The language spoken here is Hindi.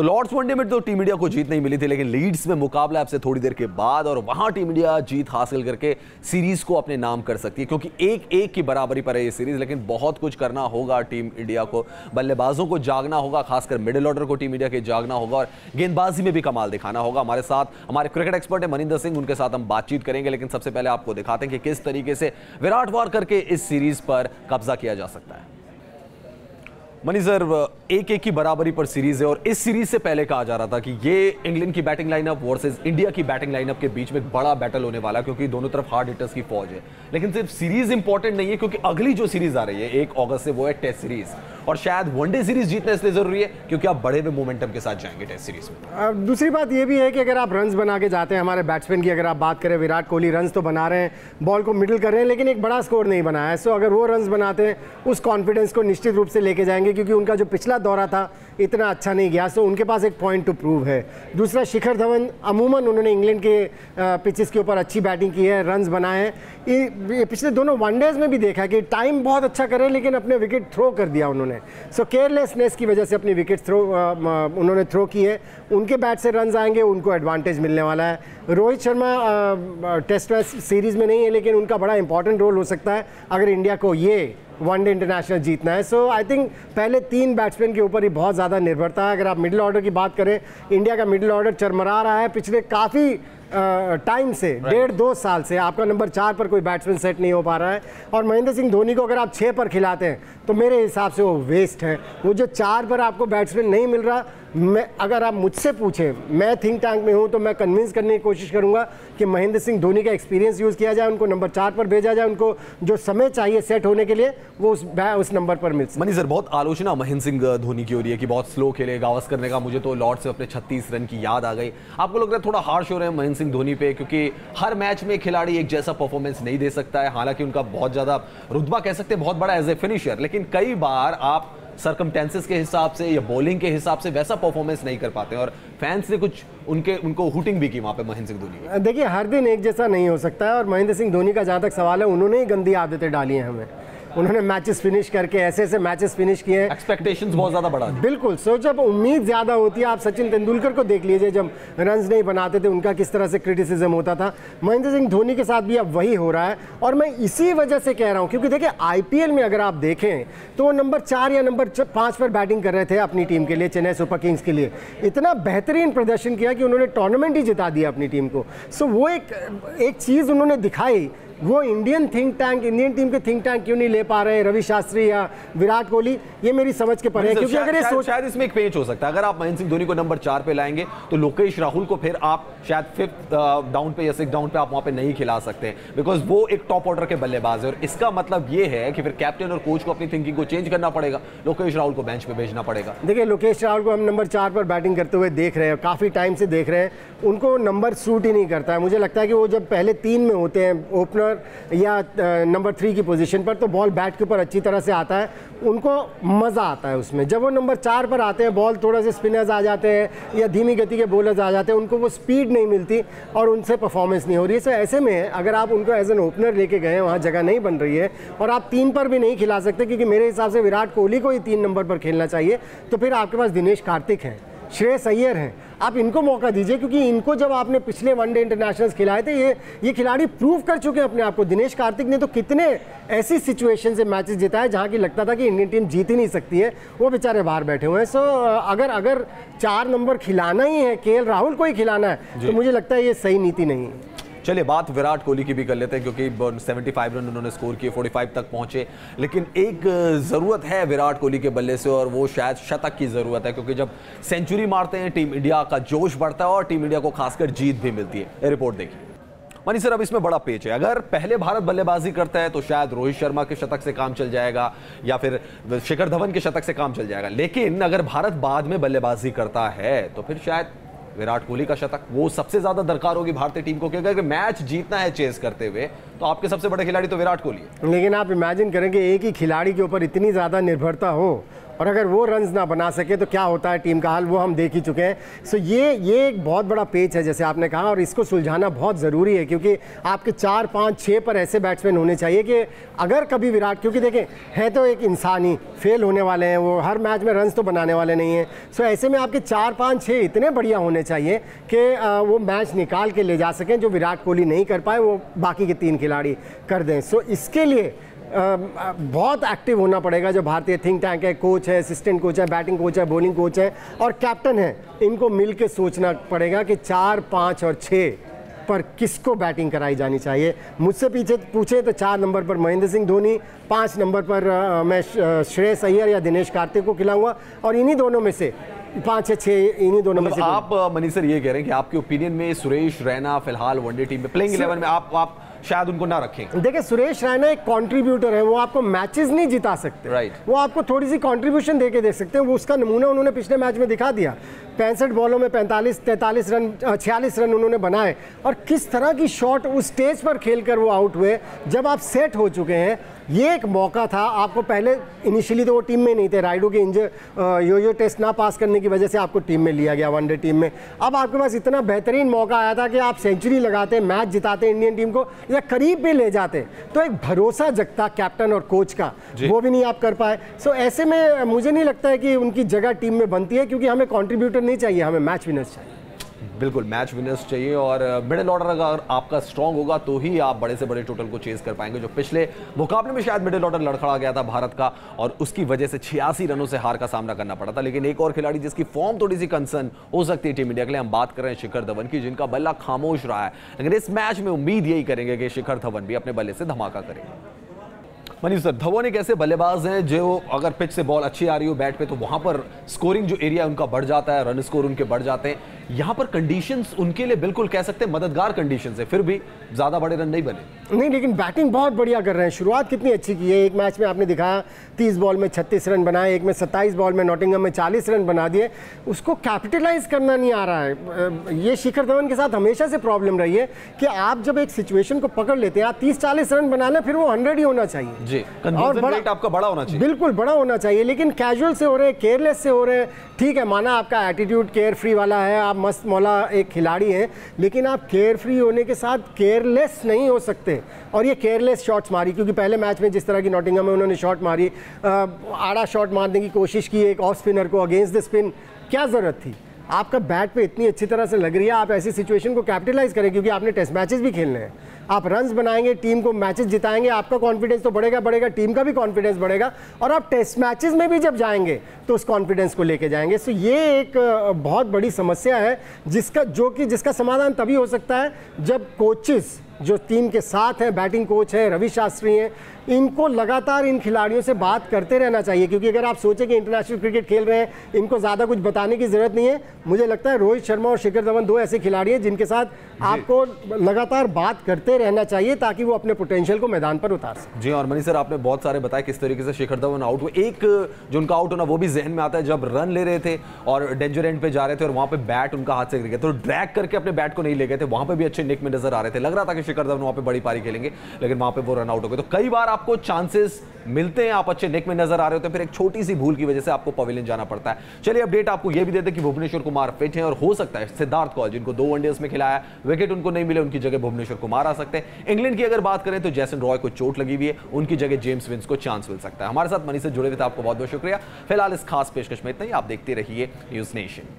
तो लॉर्ड्स वनडे में तो टीम इंडिया को जीत नहीं मिली थी, लेकिन लीड्स में मुकाबला आपसे थोड़ी देर के बाद और वहां टीम इंडिया जीत हासिल करके सीरीज को अपने नाम कर सकती है, क्योंकि 1-1 की बराबरी पर है ये सीरीज। लेकिन बहुत कुछ करना होगा टीम इंडिया को, बल्लेबाजों को जागना होगा, खासकर मिडिल ऑर्डर को टीम इंडिया के जागना होगा और गेंदबाजी में भी कमाल दिखाना होगा। हमारे साथ हमारे क्रिकेट एक्सपर्ट है मनिंदर सिंह, उनके साथ हम बातचीत करेंगे। लेकिन सबसे पहले आपको दिखाते हैं कि किस तरीके से विराट वार करके इस सीरीज पर कब्जा किया जा सकता है। मनी सर, 1-1 की बराबरी पर सीरीज है और इस सीरीज से पहले कहा जा रहा था कि ये इंग्लैंड की बैटिंग लाइनअप वर्सेस इंडिया की बैटिंग लाइनअप के बीच में एक बड़ा बैटल होने वाला है, क्योंकि दोनों तरफ हार्ड हिटर्स की फौज है। लेकिन सिर्फ सीरीज इंपॉर्टेंट नहीं है, क्योंकि अगली जो सीरीज आ रही है 1 अगस्त से, वो है टेस्ट सीरीज। और शायद वनडे सीरीज जीतना इसलिए जरूरी है क्योंकि आप बड़े हुए मोमेंटम के साथ जाएंगे टेस्ट सीरीज में। दूसरी बात ये भी है कि अगर आप रन्स बना के जाते हैं, हमारे बैट्समैन की अगर आप बात करें, विराट कोहली रन्स तो बना रहे हैं, बॉल को मिडिल कर रहे हैं, लेकिन एक बड़ा स्कोर नहीं बनाया है। सो अगर वो रन्स बनाते हैं, उस कॉन्फिडेंस को निश्चित रूप से लेके जाएंगे, क्योंकि उनका जो पिछला दौरा था इतना अच्छा नहीं गया। सो उनके पास एक पॉइंट टू प्रूव है। दूसरा, शिखर धवन, अमूमन उन्होंने इंग्लैंड के पिचेस के ऊपर अच्छी बैटिंग की है, रन्स बनाए हैं। ये पिछले दोनों वनडेज में भी देखा कि टाइम बहुत अच्छा करे, लेकिन अपने विकेट थ्रो कर दिया उन्होंने। सो केयरलेसनेस की वजह से अपनी विकेट उन्होंने थ्रो की है। उनके बैट से रन्स आएंगे, उनको एडवांटेज मिलने वाला है। Rohit Sharma test match series में नहीं है, लेकिन उनका बड़ा इंपॉर्टेंट रोल हो सकता है अगर इंडिया को ये वनडे इंटरनेशनल जीतना है। सो आई थिंक पहले 3 बैट्समैन के ऊपर ही बहुत ज़्यादा निर्भरता है। अगर आप मिडिल ऑर्डर की बात करें, इंडिया का मिडिल ऑर्डर चरमरा रहा है पिछले काफ़ी टाइम से, 1.5-2 साल से आपका नंबर 4 पर कोई बैट्समैन सेट नहीं हो पा रहा है। और महेंद्र सिंह धोनी को अगर आप 6 पर खिलाते हैं तो मेरे हिसाब से वो वेस्ट है। वो जो 4 पर आपको बैट्समैन नहीं मिल रहा, मैं अगर आप मुझसे पूछें, मैं थिंक टैंक में हूं, तो मैं कन्विंस करने की कोशिश करूंगा कि महेंद्र सिंह धोनी का एक्सपीरियंस यूज़ किया जाए, उनको नंबर 4 पर भेजा जाए, उनको जो समय चाहिए सेट होने के लिए वो उस नंबर पर मिल सके। मनी सर, बहुत आलोचना महेंद्र सिंह धोनी की हो रही है कि बहुत स्लो खेले, गावस्कर ने कहा मुझे तो लॉर्ड्स से अपने 36 रन की याद आ गई। आपको लग रहा है थोड़ा हार्श हो रहे हैं महेंद्र सिंह धोनी पे, क्योंकि हर मैच में खिलाड़ी एक जैसा परफॉर्मेंस नहीं दे सकता है। हालांकि उनका बहुत ज्यादा रुतबा कह सकते हैं बहुत बड़ा एज ए फिनिशर, लेकिन कई बार आप सरकमटेंसेस के हिसाब से या बॉलिंग के हिसाब से वैसा परफॉर्मेंस नहीं कर पाते, और फैंस ने कुछ उनको हुटिंग भी की वहां पे महेंद्र सिंह धोनी की। देखिए, हर दिन एक जैसा नहीं हो सकता है, और महेंद्र सिंह धोनी का जहां तक सवाल है, उन्होंने ही गंदी आदतें डाली हैं हमें। उन्होंने मैचेस फिनिश करके ऐसे मैचेस फिनिश किए हैं, एक्सपेक्टेशंस बहुत ज्यादा बढ़ा दी। बिल्कुल। सो जब उम्मीद ज्यादा होती है, आप सचिन तेंदुलकर को देख लीजिए, जब रन्स नहीं बनाते थे उनका किस तरह से क्रिटिसिज्म होता था। महेंद्र सिंह धोनी के साथ भी अब वही हो रहा है, और मैं इसी वजह से कह रहा हूं, क्योंकि देखिए आईपीएल में अगर आप देखें तो वो नंबर 4 या नंबर 5 पर बैटिंग कर रहे थे अपनी टीम के लिए, चेन्नई सुपर किंग्स के लिए। इतना बेहतरीन प्रदर्शन किया कि उन्होंने टूर्नामेंट ही जिता दिया अपनी टीम को। सो वो एक चीज़ उन्होंने दिखाई, वो इंडियन टीम के थिंक टैंक क्यों नहीं ले पा रहे रवि शास्त्री या विराट कोहली, ये मेरी समझ के परे है। क्योंकि अगर ये शायद इसमें एक पेच हो सकता है, अगर आप महेंद्र सिंह धोनी को नंबर 4 पे लाएंगे तो लोकेश राहुल को फिर आप शायद 5th डाउन पे या 6th डाउन पे आप वहां पे नहीं खिला सकते, बिकॉज वो एक टॉप ऑर्डर के बल्लेबाज है। और इसका मतलब ये है कि फिर कैप्टन और कोच को अपनी थिंकिंग को चेंज करना पड़ेगा, लोकेश राहुल को बेंच पे भेजना पड़ेगा। देखिए, लोकेश राहुल को हम नंबर 4 पर बैटिंग करते हुए देख रहे हैं, काफ़ी टाइम से देख रहे हैं, उनको नंबर सूट ही नहीं करता है। मुझे लगता है कि वो जब पहले 3 में होते हैं, ओपनर या नंबर 3 की पोजीशन पर, तो बॉल बैट के ऊपर अच्छी तरह से आता है, उनको मज़ा आता है उसमें। जब वो नंबर 4 पर आते हैं, बॉल थोड़ा से स्पिनर्स आ जाते हैं या धीमी गति के बॉलर्स आ जाते हैं, उनको वो स्पीड नहीं मिलती और उनसे परफॉर्मेंस नहीं हो रही है। सो ऐसे में अगर आप उनको एज एन ओपनर लेके गए, वहाँ जगह नहीं बन रही है, और आप 3 पर भी नहीं खिला सकते, क्योंकि मेरे हिसाब से विराट कोहली को ही 3 नंबर पर खेलना चाहिए, तो फिर आपके पास दिनेश कार्तिक हैं, श्रेयस अय्यर हैं, आप इनको मौका दीजिए। क्योंकि इनको जब आपने पिछले वनडे इंटरनेशनल्स खिलाए थे, ये खिलाड़ी प्रूव कर चुके हैं अपने आप को। दिनेश कार्तिक ने तो कितने ऐसी सिचुएशन से मैचेस जिताए जहां की लगता था कि इंडियन टीम जीत ही नहीं सकती है, वो बेचारे बाहर बैठे हुए हैं। सो अगर 4 नंबर खिलाना ही है, केएल राहुल को ही खिलाना है, तो मुझे लगता है ये सही नीति नहीं है। चलिए बात विराट कोहली की भी कर लेते हैं, क्योंकि 75 रन उन्होंने स्कोर किए, 45 तक पहुंचे, लेकिन एक ज़रूरत है विराट कोहली के बल्ले से, और वो शायद शतक की ज़रूरत है, क्योंकि जब सेंचुरी मारते हैं टीम इंडिया का जोश बढ़ता है और टीम इंडिया को खासकर जीत भी मिलती है। रिपोर्ट देखिए मनी सर, अब इसमें बड़ा पेच है। अगर पहले भारत बल्लेबाजी करता है तो शायद रोहित शर्मा के शतक से काम चल जाएगा या फिर शिखर धवन के शतक से काम चल जाएगा, लेकिन अगर भारत बाद में बल्लेबाजी करता है तो फिर शायद विराट कोहली का शतक वो सबसे ज्यादा दरकार होगी भारतीय टीम को, क्योंकि अगर मैच जीतना है चेस करते हुए तो आपके सबसे बड़े खिलाड़ी तो विराट कोहली है। लेकिन आप इमेजिन करें कि एक ही खिलाड़ी के ऊपर इतनी ज़्यादा निर्भरता हो और अगर वो रन्स ना बना सके तो क्या होता है टीम का हाल, वो हम देख ही चुके हैं। सो ये एक बहुत बड़ा पेच है जैसे आपने कहा, और इसको सुलझाना बहुत ज़रूरी है, क्योंकि आपके 4, 5, 6 पर ऐसे बैट्समैन होने चाहिए कि अगर कभी विराट, क्योंकि देखें है तो एक इंसान ही, फेल होने वाले हैं, वो हर मैच में रन्स तो बनाने वाले नहीं हैं। सो ऐसे में आपके 4, 5, 6 इतने बढ़िया होने चाहिए कि वो मैच निकाल के ले जा सकें, जो विराट कोहली नहीं कर पाए वो बाकी के 3 खिलाड़ी कर दें। सो इसके लिए बहुत एक्टिव होना पड़ेगा। जो भारतीय थिंक टैंक है, कोच है, असिस्टेंट कोच है, बैटिंग कोच है, बॉलिंग कोच है और कैप्टन है, इनको मिल के सोचना पड़ेगा कि 4, 5 और 6 पर किसको बैटिंग कराई जानी चाहिए। मुझसे पीछे पूछे तो 4 नंबर पर महेंद्र सिंह धोनी, 5 नंबर पर मैं श्रेयस अय्यर या दिनेश कार्तिक को खिलाऊंगा, और इन्हीं दोनों में से 5 या 6 इन्हीं दोनों में से। आप मनीष सर ये कह रहे हैं कि आपके ओपिनियन में सुरेश रैना फिलहाल वनडे टीम में प्लेइंग 11 में आप शायद उनको ना रखें? देखिए, सुरेश रैना एक कंट्रीब्यूटर है, वो आपको मैचेस नहीं जिता सकते, राइट। वो आपको थोड़ी सी कंट्रीब्यूशन देके दे सकते हैं। वो उसका नमूना उन्होंने पिछले मैच में दिखा दिया। 65 बॉलों में 43 रन 46 रन उन्होंने बनाए, और किस तरह की शॉट उस स्टेज पर खेलकर वो आउट हुए जब आप सेट हो चुके हैं। ये एक मौका था आपको, पहले इनिशियली तो वो टीम में नहीं थे, राइडू के यो टेस्ट ना पास करने की वजह से आपको टीम में लिया गया वनडे टीम में। अब आपके पास इतना बेहतरीन मौका आया था कि आप सेंचुरी लगाते, मैच जिताते इंडियन टीम को, या करीब भी ले जाते, तो एक भरोसा जगता कैप्टन और कोच का, वो भी नहीं आप कर पाए। सो ऐसे में मुझे नहीं लगता है कि उनकी जगह टीम में बनती है, क्योंकि हमें कॉन्ट्रीब्यूटर नहीं चाहिए, हमें मैच विनर्स चाहिए। बिल्कुल, मैच विनर्स चाहिए, और मिडिल ऑर्डर अगर आपका स्ट्रांग होगा तो ही आप बड़े से बड़े टोटल को चेज कर पाएंगे। जो पिछले मुकाबले में शायद मिडिल ऑर्डर लड़खड़ा गया था भारत का, और उसकी वजह से 86 रनों से हार का सामना करना पड़ा था। लेकिन एक और खिलाड़ी जिसकी फॉर्म थोड़ी सी कंसर्न हो सकती है टीम इंडिया के लिए, हम बात कर रहे हैं शिखर धवन की, जिनका बल्ला खामोश रहा है। लेकिन इस मैच में उम्मीद यही करेंगे कि शिखर धवन भी अपने बल्ले से धमाका करेंगे। मनीष सर, धवन एक ऐसे बल्लेबाज हैं जो अगर पिच से बॉल अच्छी आ रही हो बैट पे, तो वहां पर स्कोरिंग जो एरिया उनका बढ़ जाता है, रन स्कोर उनके बढ़ जाते हैं। यहाँ पर कंडीशंस उनके लिए बिल्कुल कह सकते हैं मददगार कंडीशंस है, फिर भी ज्यादा बड़े रन नहीं बने। नहीं, लेकिन बैटिंग बहुत बढ़िया कर रहे हैं। शुरुआत कितनी अच्छी की है, एक मैच में आपने दिखाया 30 बॉल में 36 रन बनाए, एक में 27 बॉल में नॉटिंघम में 40 रन बना दिए। उसको कैपिटलाइज करना नहीं आ रहा है। ये शिखर धवन के साथ हमेशा से प्रॉब्लम रही है कि आप जब एक सिचुएशन को पकड़ लेते हैं, आप 30-40 रन बना लें, फिर वो 100 ही होना चाहिए जी, और रेट आपका बड़ा होना चाहिए, बिल्कुल बड़ा होना चाहिए। लेकिन कैजुअल से हो रहे हैं, केयरलेस से हो रहे हैं। ठीक है, माना आपका एटीट्यूड केयर फ्री वाला है, आप मस्त मौला एक खिलाड़ी हैं, लेकिन आप केयर फ्री होने के साथ केयरलेस नहीं हो सकते। और ये केयरलेस शॉट्स मारी, क्योंकि पहले मैच में जिस तरह की नॉटिंघम में उन्होंने शॉट मारी, आड़ा शॉट मारने की कोशिश की एक ऑफ स्पिनर को अगेंस्ट द स्पिन, क्या ज़रूरत थी? आपका बैट पे इतनी अच्छी तरह से लग रही है, आप ऐसी सिचुएशन को कैपिटलाइज करें, क्योंकि आपने टेस्ट मैचेस भी खेलने हैं। आप रन्स बनाएंगे, टीम को मैचेस जिताएंगे, आपका कॉन्फिडेंस तो बढ़ेगा, टीम का भी कॉन्फिडेंस बढ़ेगा, और आप टेस्ट मैचेस में भी जब जाएंगे तो उस कॉन्फिडेंस को लेके जाएंगे। सो ये एक बहुत बड़ी समस्या है, जिसका समाधान तभी हो सकता है जब कोचेस जो टीम के साथ हैं, बैटिंग कोच है, रवि शास्त्री हैं, इनको लगातार इन खिलाड़ियों से बात करते रहना चाहिए। क्योंकि अगर आप सोचें कि इंटरनेशनल क्रिकेट खेल रहे हैं, इनको ज़्यादा कुछ बताने की ज़रूरत नहीं है। मुझे लगता है रोहित शर्मा और शिखर धवन 2 ऐसे खिलाड़ी हैं जिनके साथ आपको लगातार बात करते रहना चाहिए, ताकि वो अपने पोटेंशियल को मैदान पर उतार सकें। जी, और मनीष सर, आपने बहुत सारे बताया किस तरीके से शिखर धवन आउट हुए। एक जो उनका आउट होना वो भी जहन में आता है जब रन ले रहे थे और डेंजर एंड पे जा रहे थे, और वहां पे बैट उनका हाथ से गिर गया, तो ड्रैग करके अपने बैट को नहीं ले गए थे। वहां पे भी अच्छे निक में नजर आ रहे थे, लग रहा था कि शिखर धवन वहां पे बड़ी पारी खेलेंगे, लेकिन वहां पे वो रन आउट हो गए। तो कई बार आपको चांसेस मिलते हैं, आप अच्छे नेक में नजर आ रहे होते हैं, फिर एक छोटी सी भूल की वजह से आपको पवेलियन जाना पड़ता है। चलिए, अपडेट आपको यह भी देते कि भुवनेश्वर कुमार फिट हैं, और हो सकता है सिद्धार्थ कौल, जिनको 2 वनडेज में खिलाया, विकेट उनको नहीं मिले, उनकी जगह भुवनेश्वर कुमार आ सकते हैं। इंग्लैंड की अगर बात करें तो जैसन रॉय को चोट लगी हुई है, उनकी जगह जेम्स विंस को चांस मिल सकता है। हमारे साथ मनीष से जुड़े हुए थे, आपको बहुत बहुत शुक्रिया। फिलहाल इस खास पेशकश में इतना ही। आप देखते रहिए न्यूज़ नेशन।